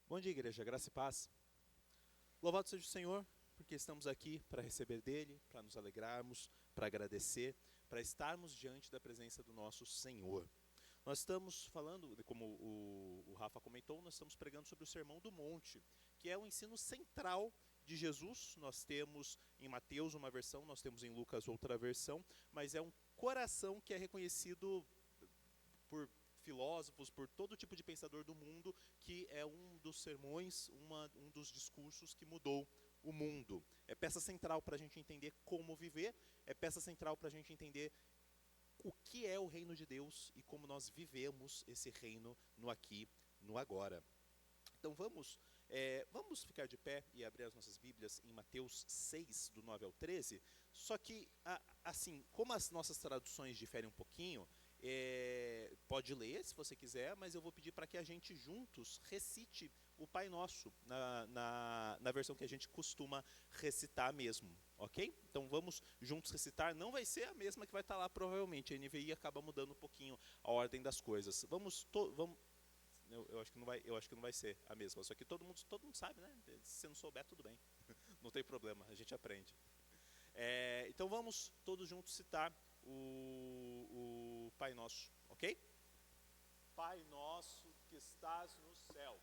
Bom dia, igreja, graça e paz. Louvado seja o Senhor, porque estamos aqui para receber dele, para nos alegrarmos, para agradecer, para estarmos diante da presença do nosso Senhor. Nós estamos falando, como o Rafa comentou, nós estamos pregando sobre o Sermão do Monte, que é o ensino central de Jesus. Nós temos em Mateus uma versão, nós temos em Lucas outra versão, mas é um coração que é reconhecido por filósofos, por todo tipo de pensador do mundo, que é um dos sermões, um dos discursos que mudou o mundo. É peça central para a gente entender como viver, é peça central para a gente entender o que é o reino de Deus e como nós vivemos esse reino no aqui, no agora. Então vamos ficar de pé e abrir as nossas Bíblias em Mateus 6, do 9 ao 13, só que, assim, como as nossas traduções diferem um pouquinho, pode ler se você quiser, mas eu vou pedir para que a gente juntos recite o Pai Nosso na versão que a gente costuma recitar mesmo, ok? Então vamos juntos recitar. Não vai ser a mesma que vai estar lá provavelmente, a NVI acaba mudando um pouquinho a ordem das coisas. Vamos eu acho que não vai ser a mesma, só que todo mundo sabe, né? Se você não souber, tudo bem, não tem problema, a gente aprende. Então vamos todos juntos citar o Pai Nosso, ok? Pai nosso que estás no céu,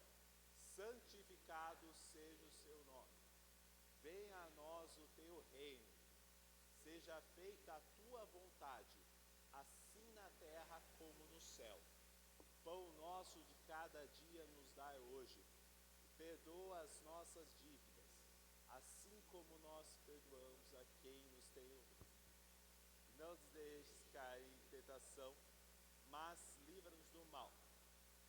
santificado seja o seu nome. Venha a nós o teu reino. Seja feita a tua vontade, assim na terra como no céu. O pão nosso de cada dia nos dai hoje. E perdoa as nossas dívidas, assim como nós perdoamos a quem nos tem ofendido. Não nos deixes cair em tentação, mas livra-nos do mal,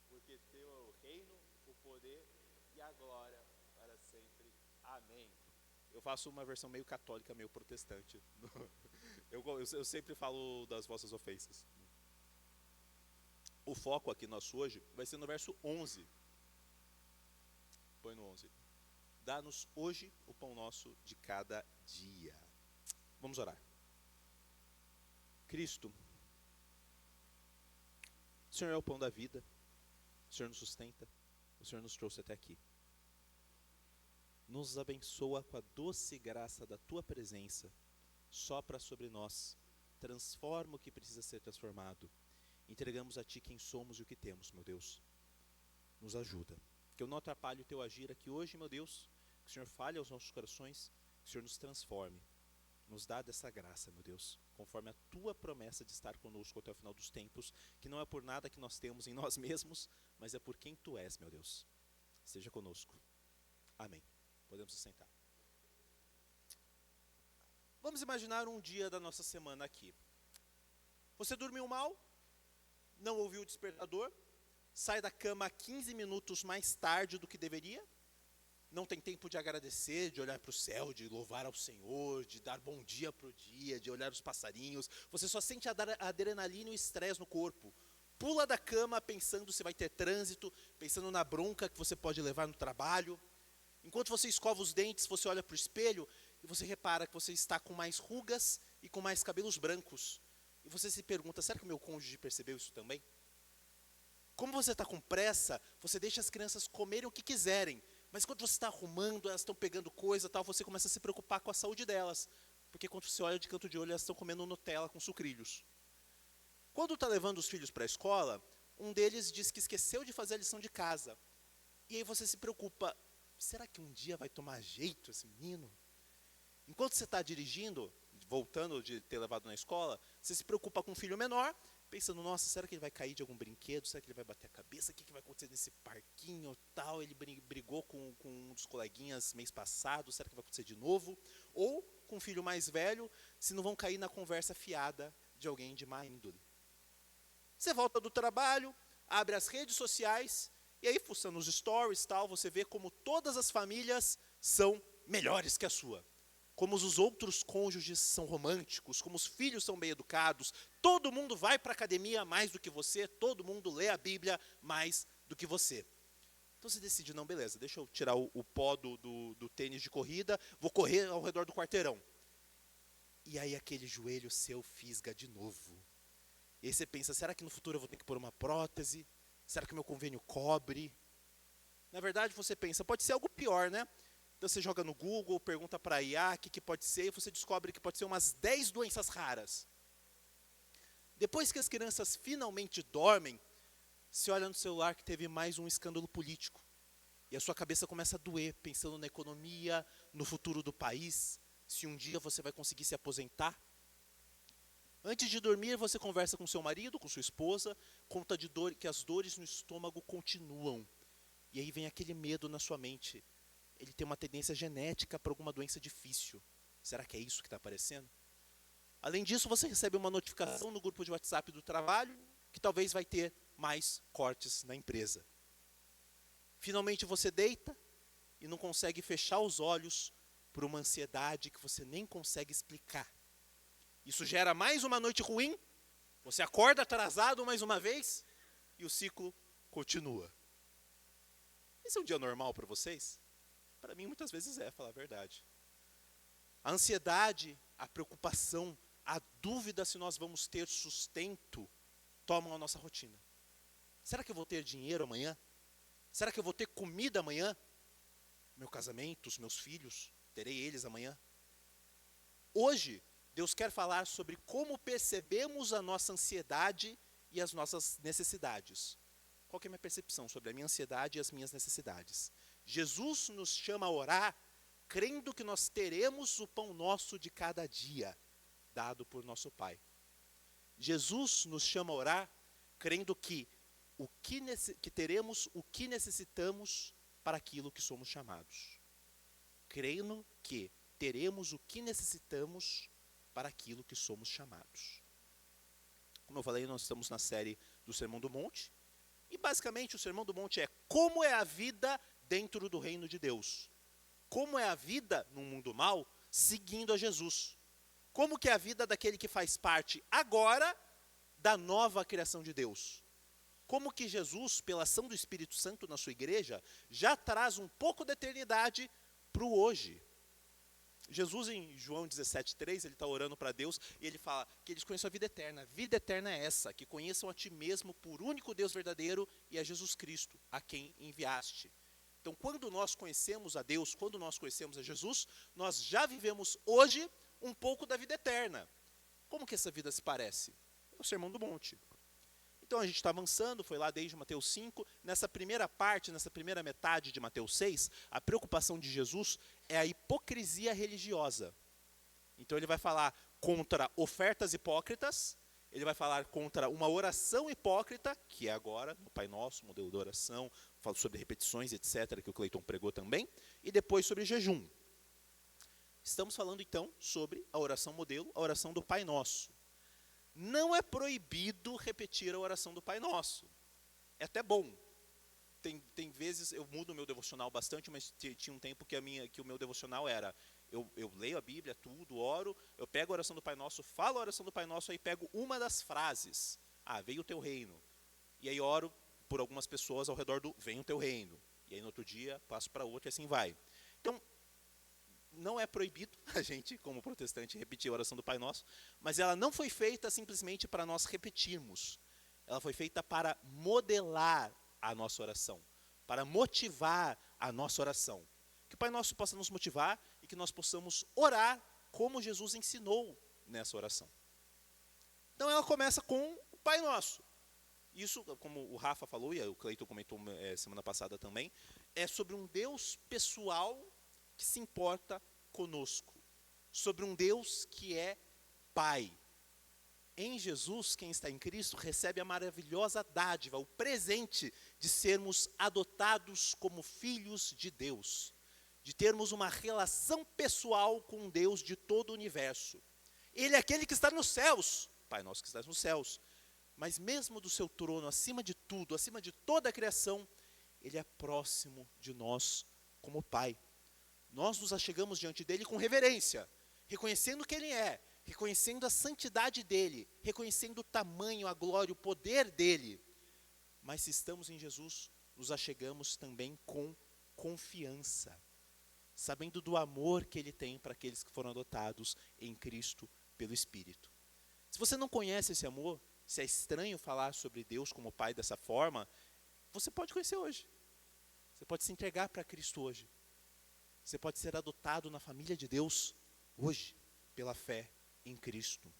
porque teu é o reino, o poder e a glória para sempre. Amém. Eu faço uma versão meio católica, meio protestante. Eu sempre falo das vossas ofensas. O foco aqui nosso hoje vai ser no verso 11. Põe no 11. Dá-nos hoje o pão nosso de cada dia. Vamos orar. Cristo, o Senhor é o pão da vida, o Senhor nos sustenta, o Senhor nos trouxe até aqui. Nos abençoa com a doce graça da Tua presença, sopra sobre nós, transforma o que precisa ser transformado. Entregamos a Ti quem somos e o que temos, meu Deus. Nos ajuda. Que eu não atrapalhe o Teu agir aqui hoje, meu Deus, que o Senhor fale aos nossos corações, que o Senhor nos transforme. Nos dá dessa graça, meu Deus, conforme a Tua promessa de estar conosco até o final dos tempos, que não é por nada que nós temos em nós mesmos, mas é por quem Tu és, meu Deus. Seja conosco. Amém. Podemos se sentar. Vamos imaginar um dia da nossa semana aqui. Você dormiu mal, não ouviu o despertador, sai da cama 15 minutos mais tarde do que deveria, não tem tempo de agradecer, de olhar para o céu, de louvar ao Senhor, de dar bom dia para o dia, de olhar os passarinhos. Você só sente a adrenalina e o estresse no corpo. Pula da cama pensando se vai ter trânsito, pensando na bronca que você pode levar no trabalho. Enquanto você escova os dentes, você olha para o espelho e você repara que você está com mais rugas e com mais cabelos brancos. E você se pergunta, será que o meu cônjuge percebeu isso também? Como você está com pressa, você deixa as crianças comerem o que quiserem. Mas quando você está arrumando, elas estão pegando coisa, tal, você começa a se preocupar com a saúde delas. Porque quando você olha de canto de olho, elas estão comendo Nutella com sucrilhos. Quando está levando os filhos para a escola, um deles diz que esqueceu de fazer a lição de casa. E aí você se preocupa, será que um dia vai tomar jeito esse menino? Enquanto você está dirigindo, voltando de ter levado na escola, você se preocupa com um filho menor, pensando, nossa, será que ele vai cair de algum brinquedo? Será que ele vai bater a cabeça? O que vai acontecer nesse parquinho tal? Ele brigou com um dos coleguinhas mês passado, será que vai acontecer de novo? Ou com um filho mais velho, se não vão cair na conversa fiada de alguém de má índole. Você volta do trabalho, abre as redes sociais, e aí, fuçando os stories, tal, você vê como todas as famílias são melhores que a sua. Como os outros cônjuges são românticos, como os filhos são bem educados, todo mundo vai para a academia mais do que você, todo mundo lê a Bíblia mais do que você. Então você decide, não, beleza, deixa eu tirar o pó do tênis de corrida, vou correr ao redor do quarteirão. E aí aquele joelho seu fisga de novo. E aí você pensa, será que no futuro eu vou ter que pôr uma prótese? Será que o meu convênio cobre? Na verdade, você pensa, pode ser algo pior, né? Então você joga no Google, pergunta para a IA o que pode ser, e você descobre que pode ser umas 10 doenças raras. Depois que as crianças finalmente dormem, você olha no celular que teve mais um escândalo político. E a sua cabeça começa a doer, pensando na economia, no futuro do país, se um dia você vai conseguir se aposentar. Antes de dormir, você conversa com seu marido, com sua esposa, conta de dor, que as dores no estômago continuam. E aí vem aquele medo na sua mente. Ele tem uma tendência genética para alguma doença difícil. Será que é isso que está aparecendo? Além disso, você recebe uma notificação no grupo de WhatsApp do trabalho, que talvez vai ter mais cortes na empresa. Finalmente você deita e não consegue fechar os olhos por uma ansiedade que você nem consegue explicar. Isso gera mais uma noite ruim, você acorda atrasado mais uma vez e o ciclo continua. Esse é um dia normal para vocês? Para mim, muitas vezes é, falar a verdade. A ansiedade, a preocupação, a dúvida se nós vamos ter sustento tomam a nossa rotina. Será que eu vou ter dinheiro amanhã? Será que eu vou ter comida amanhã? Meu casamento, os meus filhos, terei eles amanhã? Hoje, Deus quer falar sobre como percebemos a nossa ansiedade e as nossas necessidades. Qual que é a minha percepção sobre a minha ansiedade e as minhas necessidades? Jesus nos chama a orar, crendo que nós teremos o pão nosso de cada dia, dado por nosso Pai. Jesus nos chama a orar, crendo que teremos o que necessitamos para aquilo que somos chamados. Crendo que teremos o que necessitamos para aquilo que somos chamados. Como eu falei, nós estamos na série do Sermão do Monte. E basicamente o Sermão do Monte é como é a vida dentro do reino de Deus. Como é a vida no mundo mal seguindo a Jesus. Como que é a vida daquele que faz parte agora da nova criação de Deus. Como que Jesus, pela ação do Espírito Santo na sua igreja, já traz um pouco da eternidade para o hoje. Jesus, em João 17,3, ele está orando para Deus e ele fala que eles conheçam a vida eterna. A vida eterna é essa, que conheçam a ti mesmo por único Deus verdadeiro e a Jesus Cristo, a quem enviaste. Então, quando nós conhecemos a Deus, quando nós conhecemos a Jesus, nós já vivemos hoje um pouco da vida eterna. Como que essa vida se parece? É o Sermão do Monte. Então a gente está avançando, foi lá desde Mateus 5. Nessa primeira parte, nessa primeira metade de Mateus 6, a preocupação de Jesus é a hipocrisia religiosa. Então ele vai falar contra ofertas hipócritas, ele vai falar contra uma oração hipócrita, que é agora no Pai Nosso, modelo de oração, fala sobre repetições, etc., que o Cleiton pregou também, e depois sobre jejum. Estamos falando então sobre a oração modelo, a oração do Pai Nosso. Não é proibido repetir a oração do Pai Nosso. É até bom. Tem vezes, eu mudo o meu devocional bastante, mas tinha um tempo que o meu devocional era, eu leio a Bíblia, tudo, oro, eu pego a oração do Pai Nosso, falo a oração do Pai Nosso, aí pego uma das frases. Veio o teu reino. E aí oro por algumas pessoas ao redor do, vem o teu reino. E aí no outro dia, passo para outro e assim vai. Então, não é proibido a gente, como protestante, repetir a oração do Pai Nosso, mas ela não foi feita simplesmente para nós repetirmos. Ela foi feita para modelar a nossa oração, para motivar a nossa oração. Que o Pai Nosso possa nos motivar e que nós possamos orar como Jesus ensinou nessa oração. Então ela começa com o Pai Nosso. Isso, como o Rafa falou, e o Cleiton comentou semana passada também, é sobre um Deus pessoal que se importa conosco, sobre um Deus que é Pai. Em Jesus, quem está em Cristo, recebe a maravilhosa dádiva, o presente de sermos adotados como filhos de Deus, de termos uma relação pessoal com Deus de todo o universo. Ele é aquele que está nos céus, Pai Nosso que estás nos céus, mas mesmo do seu trono, acima de tudo, acima de toda a criação, Ele é próximo de nós como Pai. Nós nos achegamos diante dele com reverência, reconhecendo quem ele é, reconhecendo a santidade dele, reconhecendo o tamanho, a glória, o poder dele. Mas se estamos em Jesus, nos achegamos também com confiança, sabendo do amor que ele tem para aqueles que foram adotados em Cristo pelo Espírito. Se você não conhece esse amor, se é estranho falar sobre Deus como Pai dessa forma, você pode conhecer hoje. Você pode se entregar para Cristo hoje. Você pode ser adotado na família de Deus hoje, pela fé em Cristo.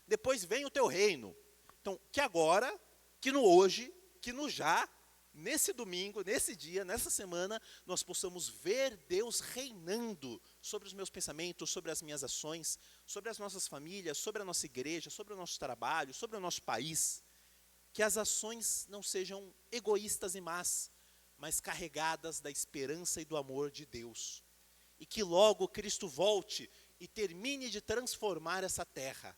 Depois vem o teu reino. Então, que agora, que no hoje, que no já, nesse domingo, nesse dia, nessa semana, nós possamos ver Deus reinando sobre os meus pensamentos, sobre as minhas ações, sobre as nossas famílias, sobre a nossa igreja, sobre o nosso trabalho, sobre o nosso país. Que as ações não sejam egoístas e más, mas carregadas da esperança e do amor de Deus. E que logo Cristo volte e termine de transformar essa terra.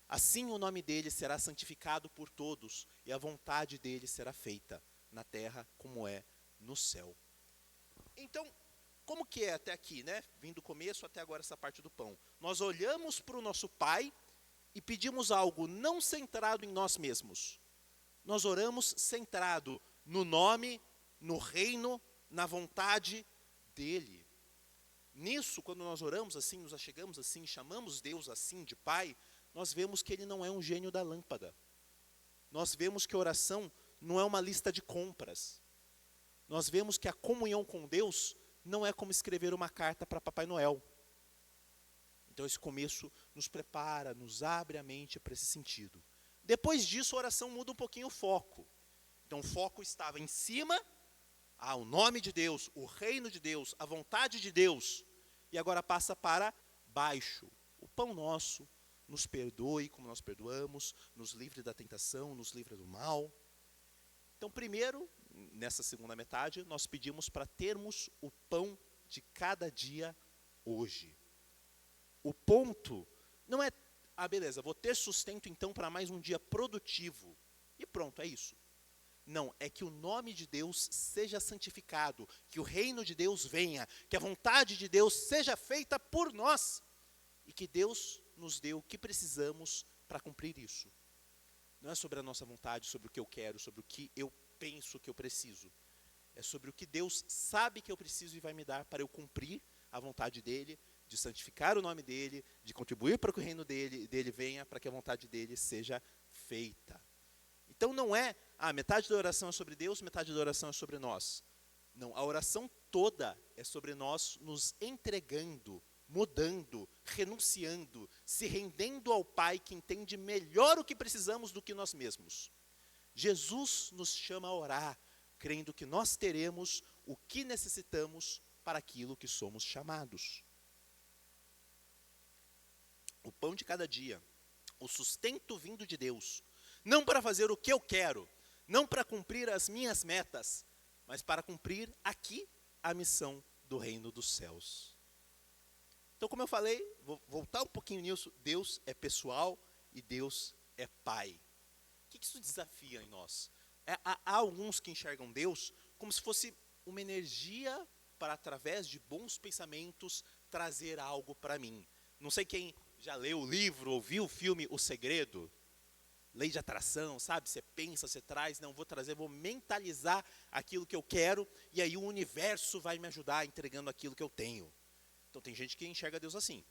Assim o nome dele será santificado por todos e a vontade dele será feita na terra como é no céu. Então, como que é até aqui, né? Vindo do começo até agora essa parte do pão. Nós olhamos para o nosso Pai e pedimos algo não centrado em nós mesmos. Nós oramos centrado no nome, no reino, na vontade dele. Nisso, quando nós oramos assim, nos achegamos assim, chamamos Deus assim de Pai, nós vemos que ele não é um gênio da lâmpada. Nós vemos que a oração não é uma lista de compras. Nós vemos que a comunhão com Deus não é como escrever uma carta para Papai Noel. Então esse começo nos prepara, nos abre a mente para esse sentido. Depois disso a oração muda um pouquinho o foco. Então o foco estava em cima, o nome de Deus, o reino de Deus, a vontade de Deus. E agora passa para baixo. O pão nosso, nos perdoe como nós perdoamos, nos livre da tentação, nos livre do mal. Então, primeiro, nessa segunda metade, nós pedimos para termos o pão de cada dia hoje. O ponto não é, beleza, vou ter sustento então para mais um dia produtivo. E pronto, é isso. Não, é que o nome de Deus seja santificado, que o reino de Deus venha, que a vontade de Deus seja feita por nós. E que Deus nos dê o que precisamos para cumprir isso. Não é sobre a nossa vontade, sobre o que eu quero, sobre o que eu penso que eu preciso. É sobre o que Deus sabe que eu preciso e vai me dar para eu cumprir a vontade dEle, de santificar o nome dEle, de contribuir para que o reino dEle venha, para que a vontade dEle seja feita. Então não é, metade da oração é sobre Deus, metade da oração é sobre nós. Não, a oração toda é sobre nós nos entregando, mudando, renunciando, se rendendo ao Pai que entende melhor o que precisamos do que nós mesmos. Jesus nos chama a orar, crendo que nós teremos o que necessitamos para aquilo que somos chamados. O pão de cada dia, o sustento vindo de Deus, não para fazer o que eu quero, não para cumprir as minhas metas, mas para cumprir aqui a missão do reino dos céus. Então, como eu falei, vou voltar um pouquinho nisso, Deus é pessoal e Deus é Pai. O que isso desafia em nós? Há alguns que enxergam Deus como se fosse uma energia para, através de bons pensamentos, trazer algo para mim. Não sei quem já leu o livro, ou viu o filme O Segredo, lei de atração, sabe? Você pensa, você traz, não, vou trazer, vou mentalizar aquilo que eu quero, e aí o universo vai me ajudar entregando aquilo que eu tenho. Então tem gente que enxerga Deus assim.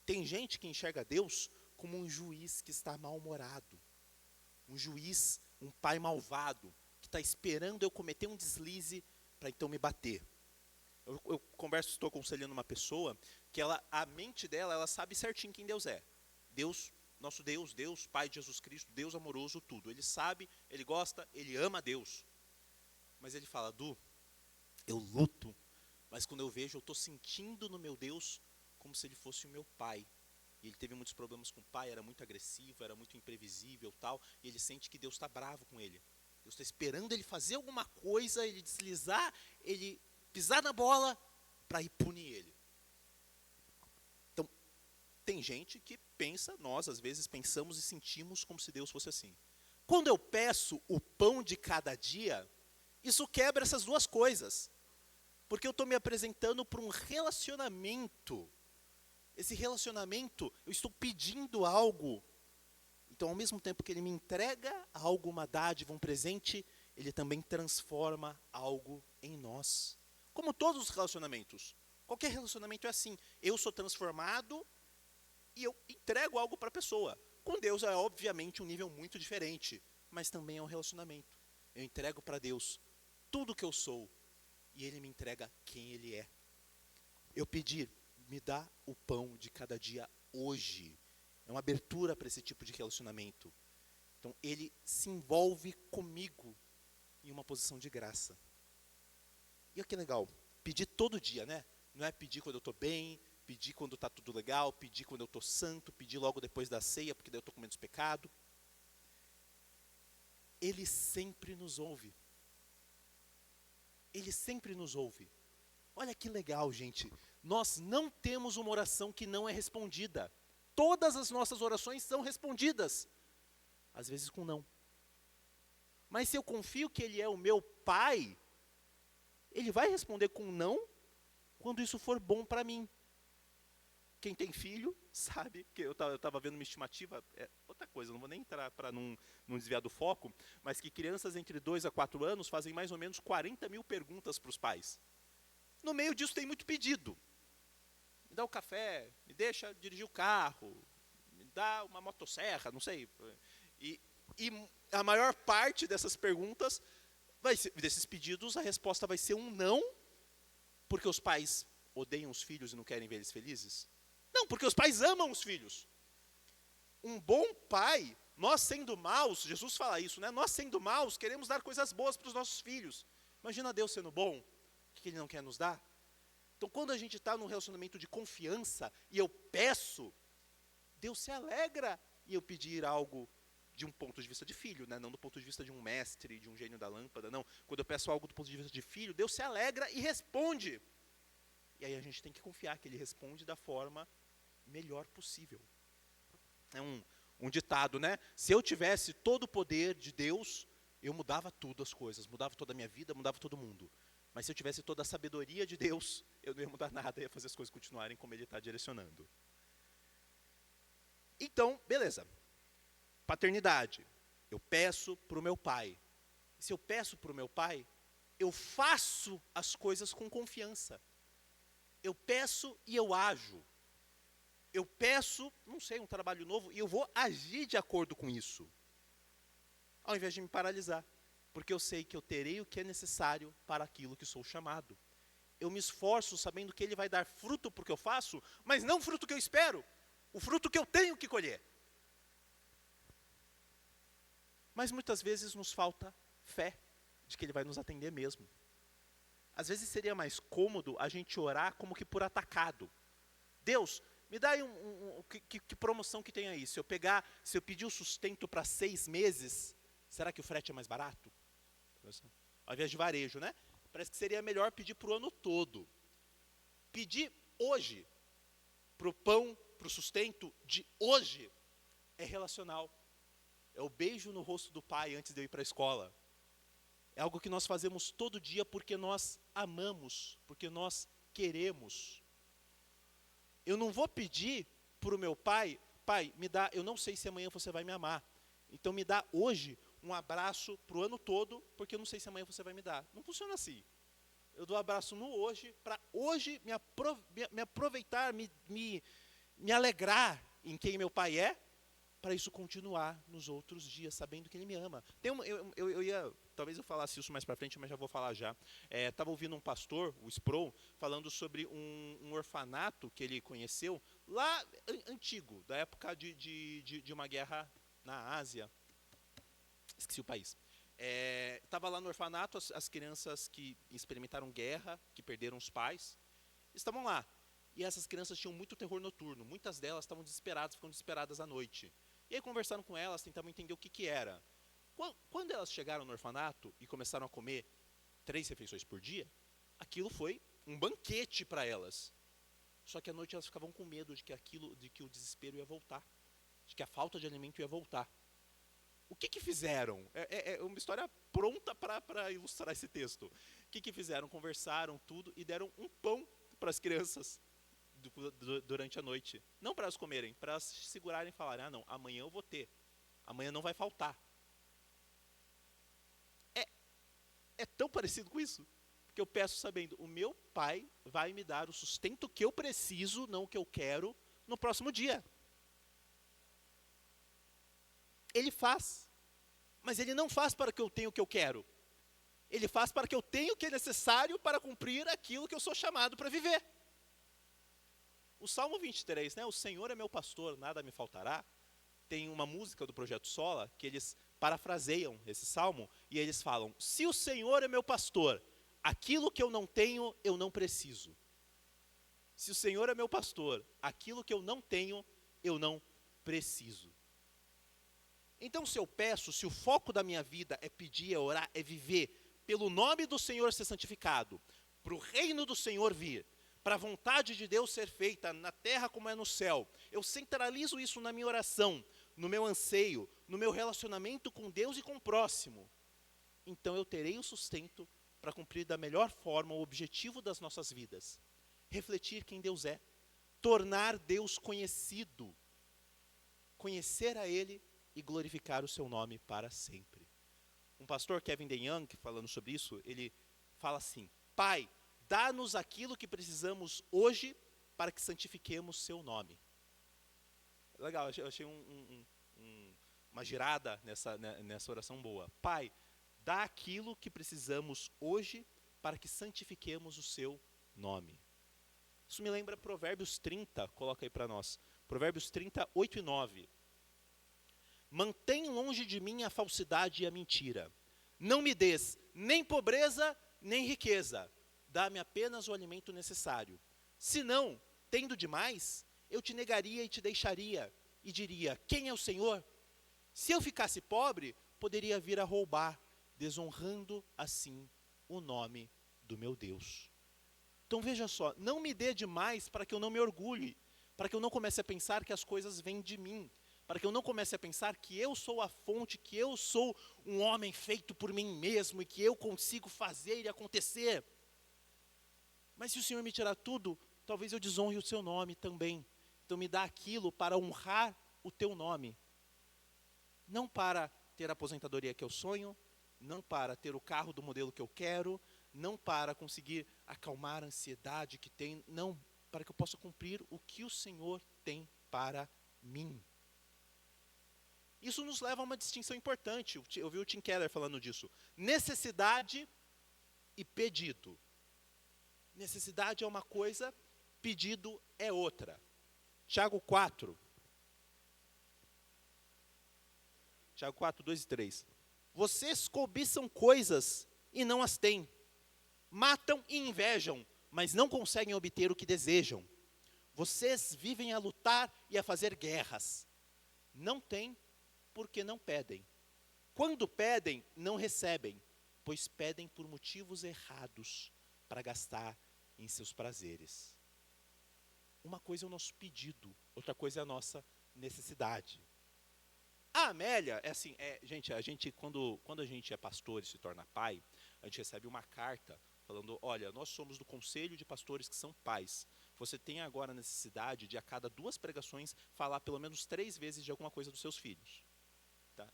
Tem gente que enxerga Deus como um juiz que está mal-humorado. Um juiz, um pai malvado, que está esperando eu cometer um deslize para então me bater. Eu converso, estou aconselhando uma pessoa que a mente dela, ela sabe certinho quem Deus é. Deus, nosso Deus, Deus, Pai de Jesus Cristo, Deus amoroso, tudo. Ele sabe, ele gosta, ele ama Deus. Mas ele fala, eu luto, mas quando eu vejo, eu estou sentindo no meu Deus como se ele fosse o meu pai. E ele teve muitos problemas com o pai, era muito agressivo, era muito imprevisível, tal, e ele sente que Deus está bravo com ele. Deus está esperando ele fazer alguma coisa, ele deslizar, ele pisar na bola para ir punir ele. Então, tem gente que pensa, nós às vezes pensamos e sentimos como se Deus fosse assim. Quando eu peço o pão de cada dia, isso quebra essas duas coisas. Porque eu estou me apresentando para um relacionamento. Esse relacionamento, eu estou pedindo algo. Então, ao mesmo tempo que ele me entrega algo, uma dádiva, um presente, ele também transforma algo em nós. Como todos os relacionamentos. Qualquer relacionamento é assim. Eu sou transformado e eu entrego algo para a pessoa. Com Deus é obviamente um nível muito diferente, mas também é um relacionamento. Eu entrego para Deus tudo que eu sou, e Ele me entrega quem Ele é. Eu pedir, me dá o pão de cada dia hoje. É uma abertura para esse tipo de relacionamento. Então, Ele se envolve comigo em uma posição de graça. E olha que legal, pedir todo dia, né? Não é pedir quando eu estou bem, pedir quando está tudo legal, pedir quando eu estou santo, pedir logo depois da ceia, porque daí eu estou com menos pecado. Ele sempre nos ouve. Ele sempre nos ouve. Olha que legal, gente. Nós não temos uma oração que não é respondida. Todas as nossas orações são respondidas. Às vezes com não. Mas se eu confio que Ele é o meu Pai, Ele vai responder com não quando isso for bom para mim. Quem tem filho sabe, que eu estava vendo uma estimativa, outra coisa, não vou nem entrar para não desviar do foco, mas que crianças entre 2 a 4 anos fazem mais ou menos 40 mil perguntas para os pais. No meio disso tem muito pedido. Me dá o café, me deixa dirigir o carro, me dá uma motosserra, não sei. E a maior parte dessas perguntas, desses pedidos, a resposta vai ser um não, porque os pais odeiam os filhos e não querem ver eles felizes. Não, porque os pais amam os filhos. Um bom pai, nós sendo maus, Jesus fala isso, né? Nós sendo maus, queremos dar coisas boas para os nossos filhos. Imagina Deus sendo bom, o que Ele não quer nos dar? Então, quando a gente está num relacionamento de confiança, e eu peço, Deus se alegra em eu pedir algo de um ponto de vista de filho, né? Não do ponto de vista de um mestre, de um gênio da lâmpada, não. Quando eu peço algo do ponto de vista de filho, Deus se alegra e responde. E aí a gente tem que confiar que Ele responde da forma melhor possível. É um ditado, né? Se eu tivesse todo o poder de Deus, eu mudava tudo as coisas, mudava toda a minha vida, mudava todo mundo. Mas se eu tivesse toda a sabedoria de Deus, eu não ia mudar nada, ia fazer as coisas continuarem como Ele está direcionando. Então, beleza. Paternidade. Eu peço para o meu pai. E se eu peço para o meu pai, eu faço as coisas com confiança. Eu peço e eu ajo. Eu peço, não sei, um trabalho novo, e eu vou agir de acordo com isso. Ao invés de me paralisar. Porque eu sei que eu terei o que é necessário para aquilo que sou chamado. Eu me esforço sabendo que Ele vai dar fruto para o que eu faço, mas não o fruto que eu espero. O fruto que eu tenho que colher. Mas muitas vezes nos falta fé de que Ele vai nos atender mesmo. Às vezes seria mais cômodo a gente orar como que por atacado. Deus, me dá aí que promoção que tem aí. Se eu pedir o sustento para 6 meses, será que o frete é mais barato? Ao invés de varejo, né? Parece que seria melhor pedir para o ano todo. Pedir hoje, para o pão, para o sustento de hoje, é relacional. É o beijo no rosto do pai antes de eu ir para a escola. É algo que nós fazemos todo dia porque nós amamos, porque nós queremos. Eu não vou pedir para o meu pai, pai, me dá, eu não sei se amanhã você vai me amar. Então me dá hoje um abraço para o ano todo, porque eu não sei se amanhã você vai me dar. Não funciona assim. Eu dou abraço no hoje, para hoje me aproveitar, me alegrar em quem meu pai é, para isso continuar nos outros dias, sabendo que Ele me ama. Talvez eu falasse isso mais para frente, mas já vou falar já. Estava ouvindo um pastor, o Sproul, falando sobre um orfanato que ele conheceu, lá antigo, da época de uma guerra na Ásia. Esqueci o país. Estava lá no orfanato as crianças que experimentaram guerra, que perderam os pais, estavam lá. E essas crianças tinham muito terror noturno. Muitas delas estavam desesperadas, ficam desesperadas à noite. E aí conversaram com elas, tentavam entender o que era. Quando elas chegaram no orfanato e começaram a comer 3 refeições por dia, aquilo foi um banquete para elas. Só que à noite elas ficavam com medo de que o desespero ia voltar, de que a falta de alimento ia voltar. O que fizeram? É uma história pronta para ilustrar esse texto. O que fizeram? Conversaram tudo e deram um pão para as crianças durante a noite. Não para elas comerem, para elas se segurarem e falarem, não, amanhã eu vou ter. Amanhã não vai faltar. É tão parecido com isso. Porque eu peço sabendo, o meu pai vai me dar o sustento que eu preciso, não o que eu quero, no próximo dia. Ele faz. Mas Ele não faz para que eu tenha o que eu quero. Ele faz para que eu tenha o que é necessário para cumprir aquilo que eu sou chamado para viver. O Salmo 23, né? O Senhor é meu pastor, nada me faltará. Tem uma música do Projeto Sola que eles parafraseiam esse salmo e eles falam: se o Senhor é meu pastor, aquilo que eu não tenho, eu não preciso. Se o Senhor é meu pastor, aquilo que eu não tenho, eu não preciso. Então, se eu peço, se o foco da minha vida é pedir, é orar, é viver, pelo nome do Senhor ser santificado, para o reino do Senhor vir, para a vontade de Deus ser feita na terra como é no céu, eu centralizo isso na minha oração, no meu anseio, no meu relacionamento com Deus e com o próximo, então eu terei o sustento para cumprir da melhor forma o objetivo das nossas vidas. Refletir quem Deus é, tornar Deus conhecido, conhecer a Ele e glorificar o seu nome para sempre. Um pastor, Kevin DeYoung, falando sobre isso, ele fala assim: Pai, dá-nos aquilo que precisamos hoje para que santifiquemos seu nome. Legal, eu achei uma girada nessa oração boa. Pai, dá aquilo que precisamos hoje para que santifiquemos o seu nome. Isso me lembra Provérbios 30, coloca aí para nós. Provérbios 30, 8 e 9. Mantém longe de mim a falsidade e a mentira. Não me des nem pobreza, nem riqueza. Dá-me apenas o alimento necessário. Senão, tendo demais, eu te negaria e te deixaria. E diria: quem é o Senhor? Se eu ficasse pobre, poderia vir a roubar, desonrando assim o nome do meu Deus. Então veja só, não me dê demais para que eu não me orgulhe, para que eu não comece a pensar que as coisas vêm de mim, para que eu não comece a pensar que eu sou a fonte, que eu sou um homem feito por mim mesmo e que eu consigo fazer e acontecer. Mas se o Senhor me tirar tudo, talvez eu desonre o seu nome também. Então me dá aquilo para honrar o teu nome. Não para ter a aposentadoria que eu sonho, não para ter o carro do modelo que eu quero, não para conseguir acalmar a ansiedade que tem, não, para que eu possa cumprir o que o Senhor tem para mim. Isso nos leva a uma distinção importante. Eu vi o Tim Keller falando disso. Necessidade e pedido. Necessidade é uma coisa, pedido é outra. Tiago 4. Tiago 4, 2 e 3. Vocês cobiçam coisas e não as têm. Matam e invejam, mas não conseguem obter o que desejam. Vocês vivem a lutar e a fazer guerras. Não têm porque não pedem. Quando pedem, não recebem, pois pedem por motivos errados, para gastar em seus prazeres. Uma coisa é o nosso pedido, outra coisa é a nossa necessidade. A Amélia, é assim, gente, a gente quando a gente é pastor e se torna pai, a gente recebe uma carta falando: olha, nós somos do conselho de pastores que são pais. Você tem agora a necessidade de, a cada 2 pregações, falar pelo menos 3 vezes de alguma coisa dos seus filhos. Tá?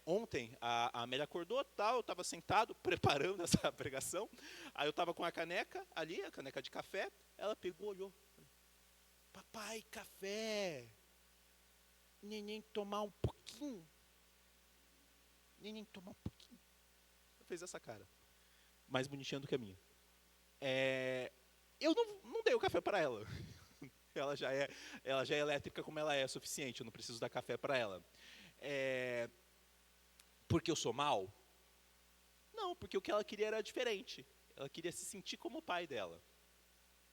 Ontem, a Amélia acordou, tal, eu estava sentado, preparando essa pregação, aí eu estava com a caneca ali, a caneca de café, ela pegou, olhou: papai, café. Neném tomar um pouquinho. Neném tomar um pouquinho. Ela fez essa cara. Mais bonitinha do que a minha. Eu não dei o café para ela. Ela já é elétrica como ela é suficiente. Eu não preciso dar café para ela. Porque eu sou mau? Não, porque o que ela queria era diferente. Ela queria se sentir como o pai dela.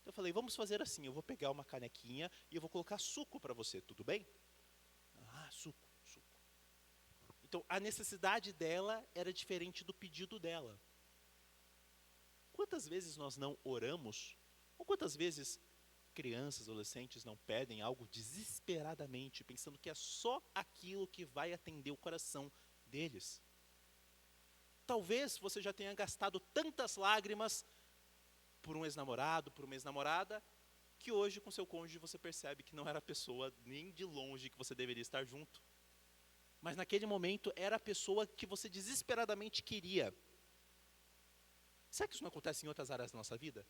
Então eu falei: vamos fazer assim. Eu vou pegar uma canequinha e eu vou colocar suco para você. Tudo bem? Suco. Então, a necessidade dela era diferente do pedido dela. Quantas vezes nós não oramos, ou quantas vezes crianças, adolescentes não pedem algo desesperadamente, pensando que é só aquilo que vai atender o coração deles? Talvez você já tenha gastado tantas lágrimas por um ex-namorado, por uma ex-namorada, que hoje com seu cônjuge você percebe que não era a pessoa nem de longe que você deveria estar junto. Mas naquele momento era a pessoa que você desesperadamente queria. Será que isso não acontece em outras áreas da nossa vida?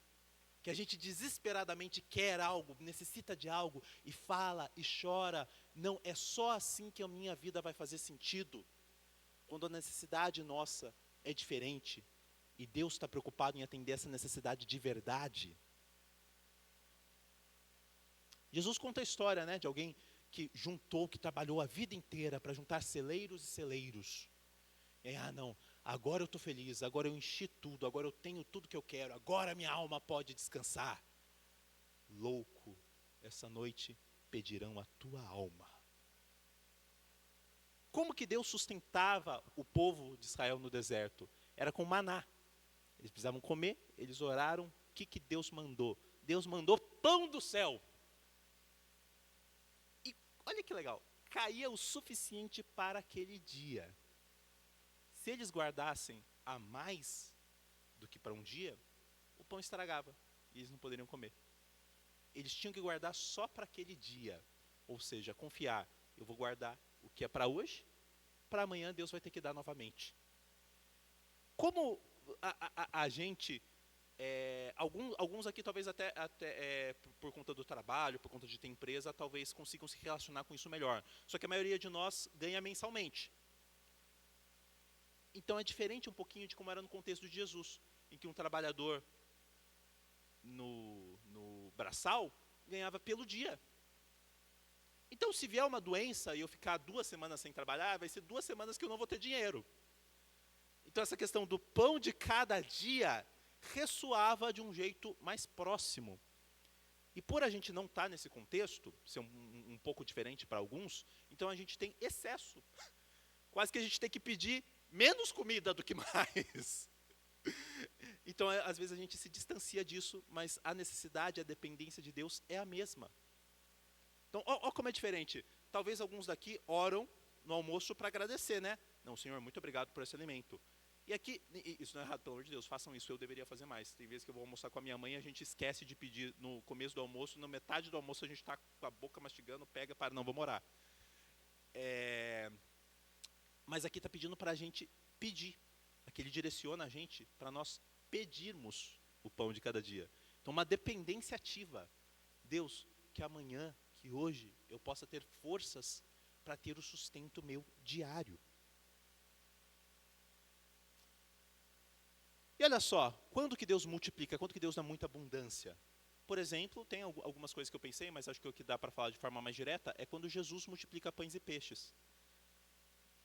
Que a gente desesperadamente quer algo, necessita de algo, e fala, e chora. Não, é só assim que a minha vida vai fazer sentido. Quando a necessidade nossa é diferente e Deus está preocupado em atender essa necessidade de verdade. Jesus conta a história, né, de alguém que juntou, que trabalhou a vida inteira para juntar celeiros e celeiros. E aí, não, agora eu estou feliz, agora eu enchi tudo, agora eu tenho tudo que eu quero, agora minha alma pode descansar. Louco, essa noite pedirão a tua alma. Como que Deus sustentava o povo de Israel no deserto? Era com maná. Eles precisavam comer, eles oraram, o que Deus mandou? Deus mandou pão do céu. E olha que legal, caía o suficiente para aquele dia. Se eles guardassem a mais do que para um dia, o pão estragava e eles não poderiam comer. Eles tinham que guardar só para aquele dia. Ou seja, confiar, eu vou guardar o que é para hoje, para amanhã Deus vai ter que dar novamente. Como a gente, alguns aqui talvez até por conta do trabalho, por conta de ter empresa, talvez consigam se relacionar com isso melhor. Só que a maioria de nós ganha mensalmente. Então é diferente um pouquinho de como era no contexto de Jesus, em que um trabalhador no braçal ganhava pelo dia. Então, se vier uma doença e eu ficar 2 semanas sem trabalhar, vai ser 2 semanas que eu não vou ter dinheiro. Então, essa questão do pão de cada dia ressoava de um jeito mais próximo. E por a gente não estar nesse contexto, ser um pouco diferente para alguns, então a gente tem excesso. Quase que a gente tem que pedir menos comida do que mais. Então, às vezes a gente se distancia disso, mas a necessidade, a dependência de Deus é a mesma. Então, ó como é diferente. Talvez alguns daqui oram no almoço para agradecer, né? Não, Senhor, muito obrigado por esse alimento. E aqui, isso não é errado, pelo amor de Deus, façam isso, eu deveria fazer mais. Tem vezes que eu vou almoçar com a minha mãe e a gente esquece de pedir no começo do almoço, na metade do almoço a gente está com a boca mastigando, pega, para, não, vamos orar. Mas aqui está pedindo para a gente pedir. Aqui ele direciona a gente para nós pedirmos o pão de cada dia. Então, uma dependência ativa. Deus, que amanhã, que hoje, eu possa ter forças para ter o sustento meu diário. E olha só, quando que Deus multiplica, quando que Deus dá muita abundância? Por exemplo, tem algumas coisas que eu pensei, mas acho que o que dá para falar de forma mais direta é quando Jesus multiplica pães e peixes.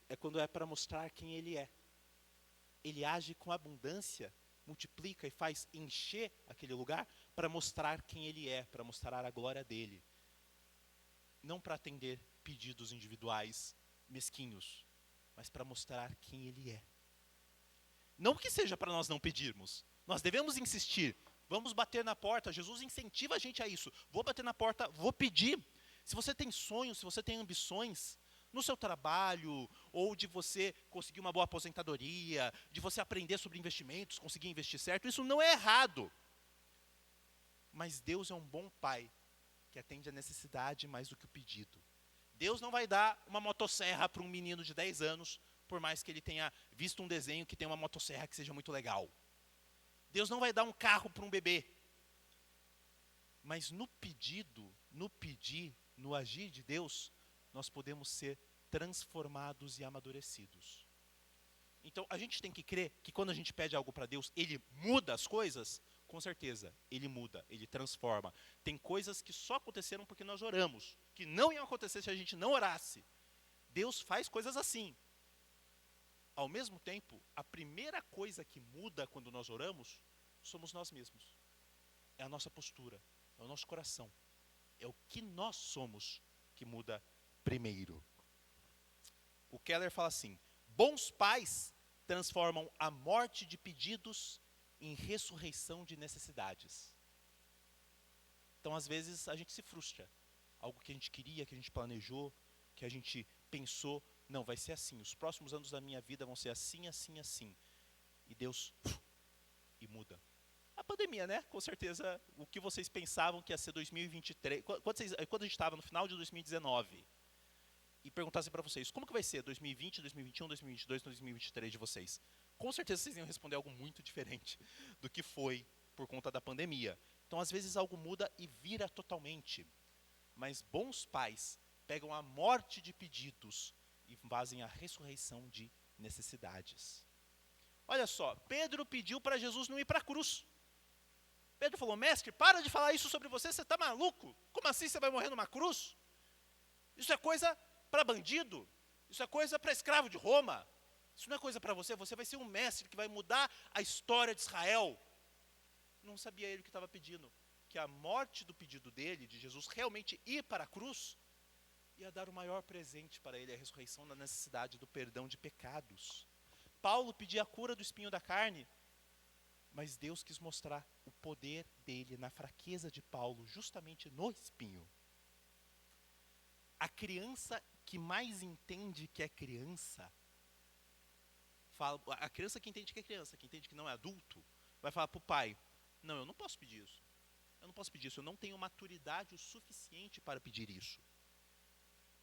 É quando é para mostrar quem Ele é. Ele age com abundância, multiplica e faz encher aquele lugar para mostrar quem Ele é, para mostrar a glória dEle. Não para atender pedidos individuais mesquinhos, mas para mostrar quem Ele é. Não que seja para nós não pedirmos. Nós devemos insistir. Vamos bater na porta. Jesus incentiva a gente a isso. Vou bater na porta, vou pedir. Se você tem sonhos, se você tem ambições, no seu trabalho, ou de você conseguir uma boa aposentadoria, de você aprender sobre investimentos, conseguir investir certo, isso não é errado. Mas Deus é um bom pai, que atende a necessidade mais do que o pedido. Deus não vai dar uma motosserra para um menino de 10 anos, por mais que ele tenha visto um desenho que tem uma motosserra que seja muito legal. Deus não vai dar um carro para um bebê. Mas no pedido, no pedir, no agir de Deus, nós podemos ser transformados e amadurecidos. Então, a gente tem que crer que quando a gente pede algo para Deus, Ele muda as coisas? Com certeza, Ele muda, Ele transforma. Tem coisas que só aconteceram porque nós oramos, que não iam acontecer se a gente não orasse. Deus faz coisas assim. Ao mesmo tempo, a primeira coisa que muda quando nós oramos, somos nós mesmos. É a nossa postura, é o nosso coração. É o que nós somos que muda primeiro. O Keller fala assim: bons pais transformam a morte de pedidos em ressurreição de necessidades. Então, às vezes, a gente se frustra. Algo que a gente queria, que a gente planejou, que a gente pensou, não, vai ser assim, os próximos anos da minha vida vão ser assim, assim, assim. E Deus, e muda. A pandemia, né? Com certeza, o que vocês pensavam que ia ser 2023, quando a gente estava no final de 2019, e perguntasse para vocês, como que vai ser 2020, 2021, 2022, 2023 de vocês? Com certeza vocês iam responder algo muito diferente do que foi por conta da pandemia. Então, às vezes, algo muda e vira totalmente. Mas bons pais pegam a morte de pedidos e fazem a ressurreição de necessidades. Olha só, Pedro pediu para Jesus não ir para a cruz. Pedro falou, mestre, para de falar isso sobre você, você está maluco? Como assim você vai morrer numa cruz? Isso é coisa para bandido, isso é coisa para escravo de Roma. Isso não é coisa para você, você vai ser um mestre que vai mudar a história de Israel. Não sabia ele o que estava pedindo, que a morte do pedido dele, de Jesus realmente ir para a cruz, ia dar o maior presente para ele, a ressurreição da necessidade do perdão de pecados. Paulo pedia a cura do espinho da carne, mas Deus quis mostrar o poder dele na fraqueza de Paulo, justamente no espinho. A criança que mais entende que é criança, a criança que entende que é criança, que entende que não é adulto, vai falar para o pai, não, eu não posso pedir isso. Eu não posso pedir isso, eu não tenho maturidade o suficiente para pedir isso.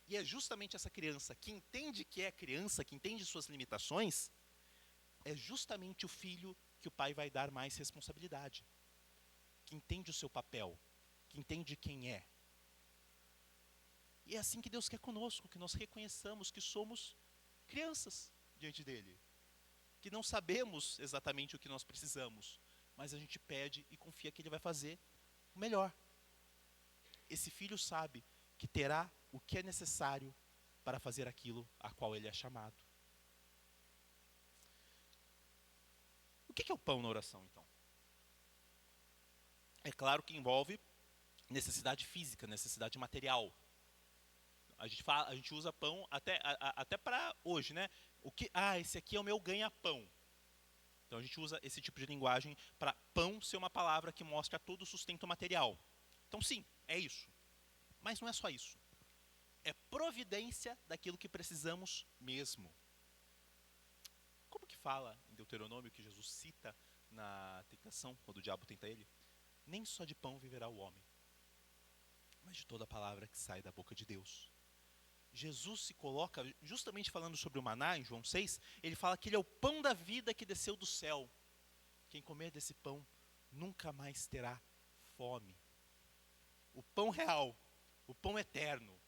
E é justamente essa criança que entende que é criança, que entende suas limitações, é justamente o filho que o pai vai dar mais responsabilidade. Que entende o seu papel, que entende quem é. E é assim que Deus quer conosco, que nós reconheçamos que somos crianças diante dele. Que não sabemos exatamente o que nós precisamos, mas a gente pede e confia que ele vai fazer o melhor. Esse filho sabe que terá o que é necessário para fazer aquilo a qual ele é chamado. O que é o pão na oração, então? É claro que envolve necessidade física, necessidade material. A gente usa pão até para hoje, né? Esse aqui é o meu ganha-pão. Então a gente usa esse tipo de linguagem para pão ser uma palavra que mostra todo o sustento material. Então sim, é isso. Mas não é só isso. É providência daquilo que precisamos mesmo. Como que fala em Deuteronômio, que Jesus cita na tentação, quando o diabo tenta ele? Nem só de pão viverá o homem, mas de toda palavra que sai da boca de Deus. Jesus se coloca, justamente falando sobre o maná, em João 6, ele fala que ele é o pão da vida que desceu do céu. Quem comer desse pão nunca mais terá fome. O pão real, o pão eterno,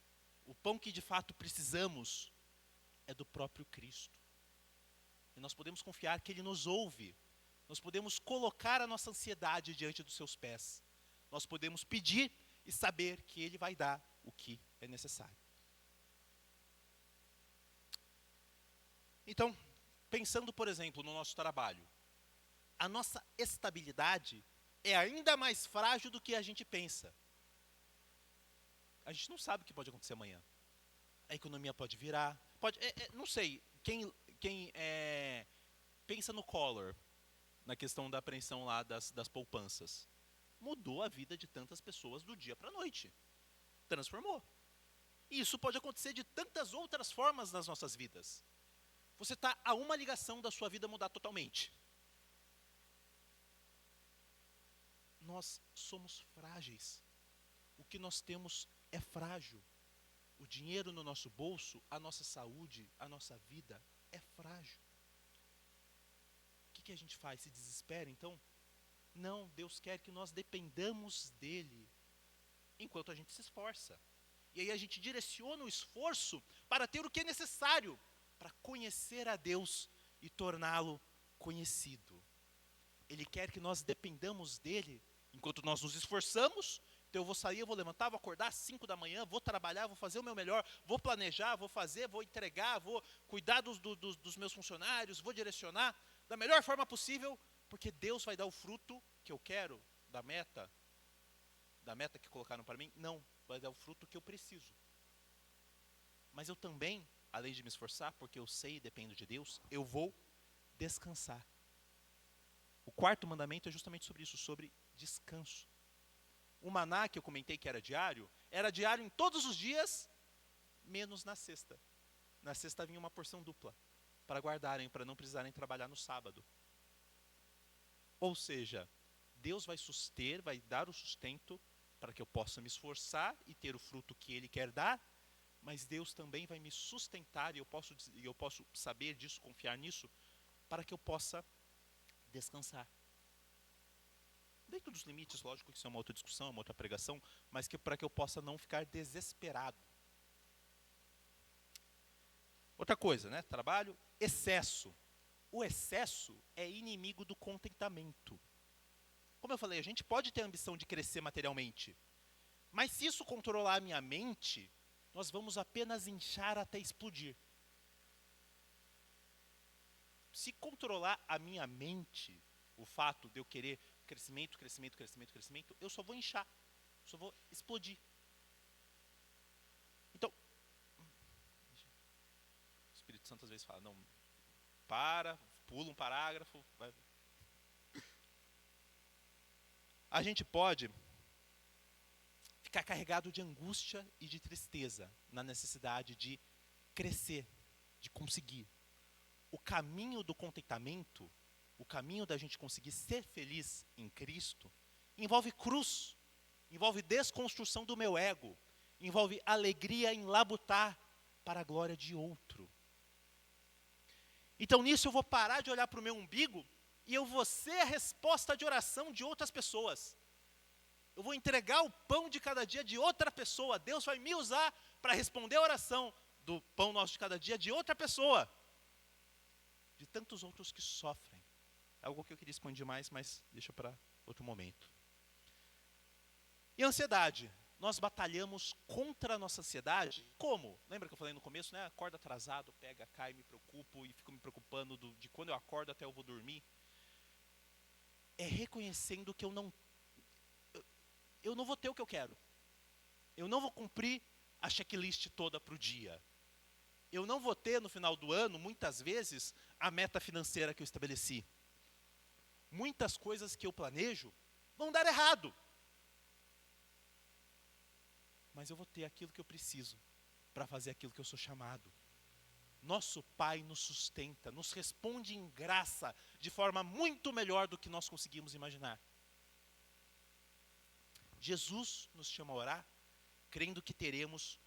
o pão que de fato precisamos, é do próprio Cristo. E nós podemos confiar que ele nos ouve. Nós podemos colocar a nossa ansiedade diante dos seus pés. Nós podemos pedir e saber que ele vai dar o que é necessário. Então, pensando, por exemplo, no nosso trabalho, a nossa estabilidade é ainda mais frágil do que a gente pensa. A gente não sabe o que pode acontecer amanhã. A economia pode virar, não sei, quem pensa no Collor, na questão da apreensão lá das poupanças, mudou a vida de tantas pessoas do dia para a noite. Transformou. E isso pode acontecer de tantas outras formas nas nossas vidas. Você está a uma ligação da sua vida mudar totalmente. Nós somos frágeis. O que nós temos é frágil. O dinheiro no nosso bolso, a nossa saúde, a nossa vida é frágil. O que a gente faz? Se desespera, então? Não, Deus quer que nós dependamos dele, enquanto a gente se esforça. E aí a gente direciona o esforço para ter o que é necessário, para conhecer a Deus e torná-lo conhecido. Ele quer que nós dependamos dele, enquanto nós nos esforçamos. Então eu vou sair, eu vou levantar, vou acordar às 5 da manhã, vou trabalhar, vou fazer o meu melhor, vou planejar, vou fazer, vou entregar, vou cuidar dos meus funcionários, vou direcionar da melhor forma possível, porque Deus vai dar o fruto que eu quero, da meta que colocaram para mim. Não, vai dar o fruto que eu preciso. Mas eu também, além de me esforçar, porque eu sei e dependo de Deus, eu vou descansar. O quarto mandamento é justamente sobre isso, sobre descanso. O maná que eu comentei que era diário em todos os dias, menos na sexta. Na sexta vinha uma porção dupla, para guardarem, para não precisarem trabalhar no sábado. Ou seja, Deus vai dar o sustento para que eu possa me esforçar e ter o fruto que Ele quer dar, mas Deus também vai me sustentar, e eu posso saber disso, confiar nisso, para que eu possa descansar. Dentro dos limites, lógico que isso é uma outra discussão, uma outra pregação, mas para que eu possa não ficar desesperado. Outra coisa, né? Trabalho, excesso. o excesso é inimigo do contentamento. Como eu falei, a gente pode ter a ambição de crescer materialmente, mas se isso controlar a minha mente, nós vamos apenas inchar até explodir. Se controlar a minha mente, o fato de eu querer crescimento, crescimento, crescimento, crescimento, eu só vou inchar, só vou explodir. Então, o Espírito Santo às vezes fala, não, pula um parágrafo. Vai. A gente pode ficar carregado de angústia e de tristeza na necessidade de crescer, de conseguir. O caminho do contentamento, o caminho da gente conseguir ser feliz em Cristo, envolve cruz, envolve desconstrução do meu ego, envolve alegria em labutar para a glória de outro. Então nisso eu vou parar de olhar para o meu umbigo e eu vou ser a resposta de oração de outras pessoas. Eu vou entregar o pão de cada dia de outra pessoa. Deus vai me usar para responder a oração do pão nosso de cada dia de outra pessoa. De tantos outros que sofrem. É algo que eu queria expandir mais, mas deixa para outro momento. E a ansiedade. Nós batalhamos contra a nossa ansiedade. Como? Lembra que eu falei no começo, né? Acordo atrasado, pega, cai, me preocupo e fico me preocupando de quando eu acordo até eu vou dormir. É reconhecendo que eu não vou ter o que eu quero. Eu não vou cumprir a checklist toda para o dia. Eu não vou ter no final do ano, muitas vezes, a meta financeira que eu estabeleci. Muitas coisas que eu planejo vão dar errado. Mas eu vou ter aquilo que eu preciso para fazer aquilo que eu sou chamado. Nosso Pai nos sustenta, nos responde em graça, de forma muito melhor do que nós conseguimos imaginar. Jesus nos chama a orar, crendo que teremos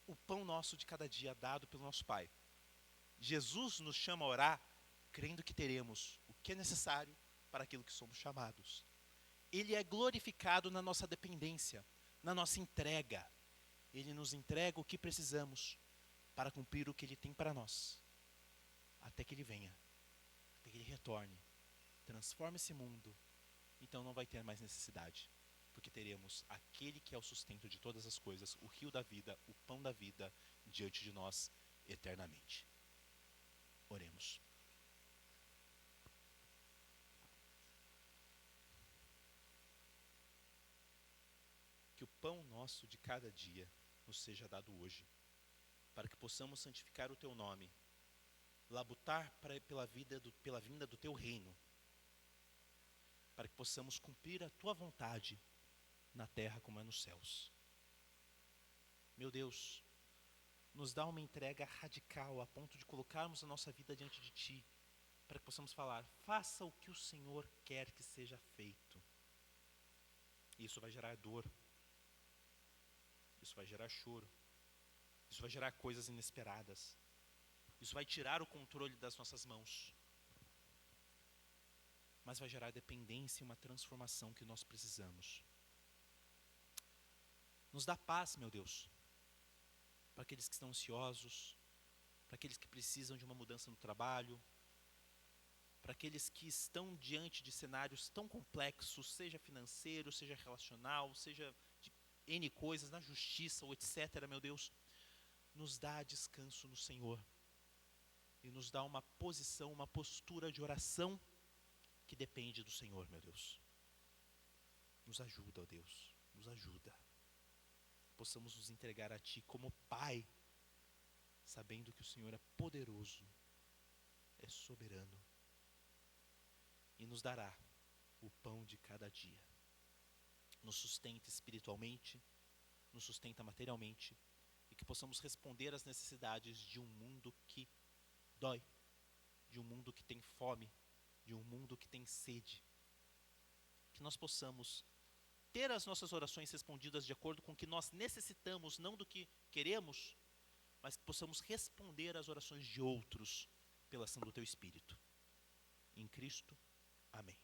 o pão nosso de cada dia dado pelo nosso Pai. Jesus nos chama a orar, crendo que teremos o que é necessário para aquilo que somos chamados. Ele é glorificado na nossa dependência, na nossa entrega. Ele nos entrega o que precisamos para cumprir o que Ele tem para nós. Até que Ele venha, até que Ele retorne, transforme esse mundo, então não vai ter mais necessidade. Porque teremos aquele que é o sustento de todas as coisas, o rio da vida, o pão da vida, diante de nós eternamente. Oremos. Que o pão nosso de cada dia nos seja dado hoje, para que possamos santificar o Teu nome, labutar pela vinda do Teu reino, para que possamos cumprir a Tua vontade, na terra como é nos céus. Meu Deus, nos dá uma entrega radical a ponto de colocarmos a nossa vida diante de Ti, para que possamos falar, faça o que o Senhor quer que seja feito. Isso vai gerar dor, isso vai gerar choro, isso vai gerar coisas inesperadas, isso vai tirar o controle das nossas mãos, mas vai gerar dependência e uma transformação que nós precisamos. Nos dá paz, meu Deus, para aqueles que estão ansiosos, para aqueles que precisam de uma mudança no trabalho, para aqueles que estão diante de cenários tão complexos, seja financeiro, seja relacional, seja de N coisas, na justiça ou etc., meu Deus, nos dá descanso no Senhor e nos dá uma posição, uma postura de oração que depende do Senhor, meu Deus. Nos ajuda, ó Deus, nos ajuda. Possamos nos entregar a Ti como Pai, sabendo que o Senhor é poderoso, é soberano, e nos dará o pão de cada dia. Nos sustenta espiritualmente, nos sustenta materialmente, e que possamos responder às necessidades de um mundo que dói, de um mundo que tem fome, de um mundo que tem sede. Que nós possamos ter as nossas orações respondidas de acordo com o que nós necessitamos, não do que queremos, mas que possamos responder às orações de outros pela ação do Teu Espírito. Em Cristo, amém.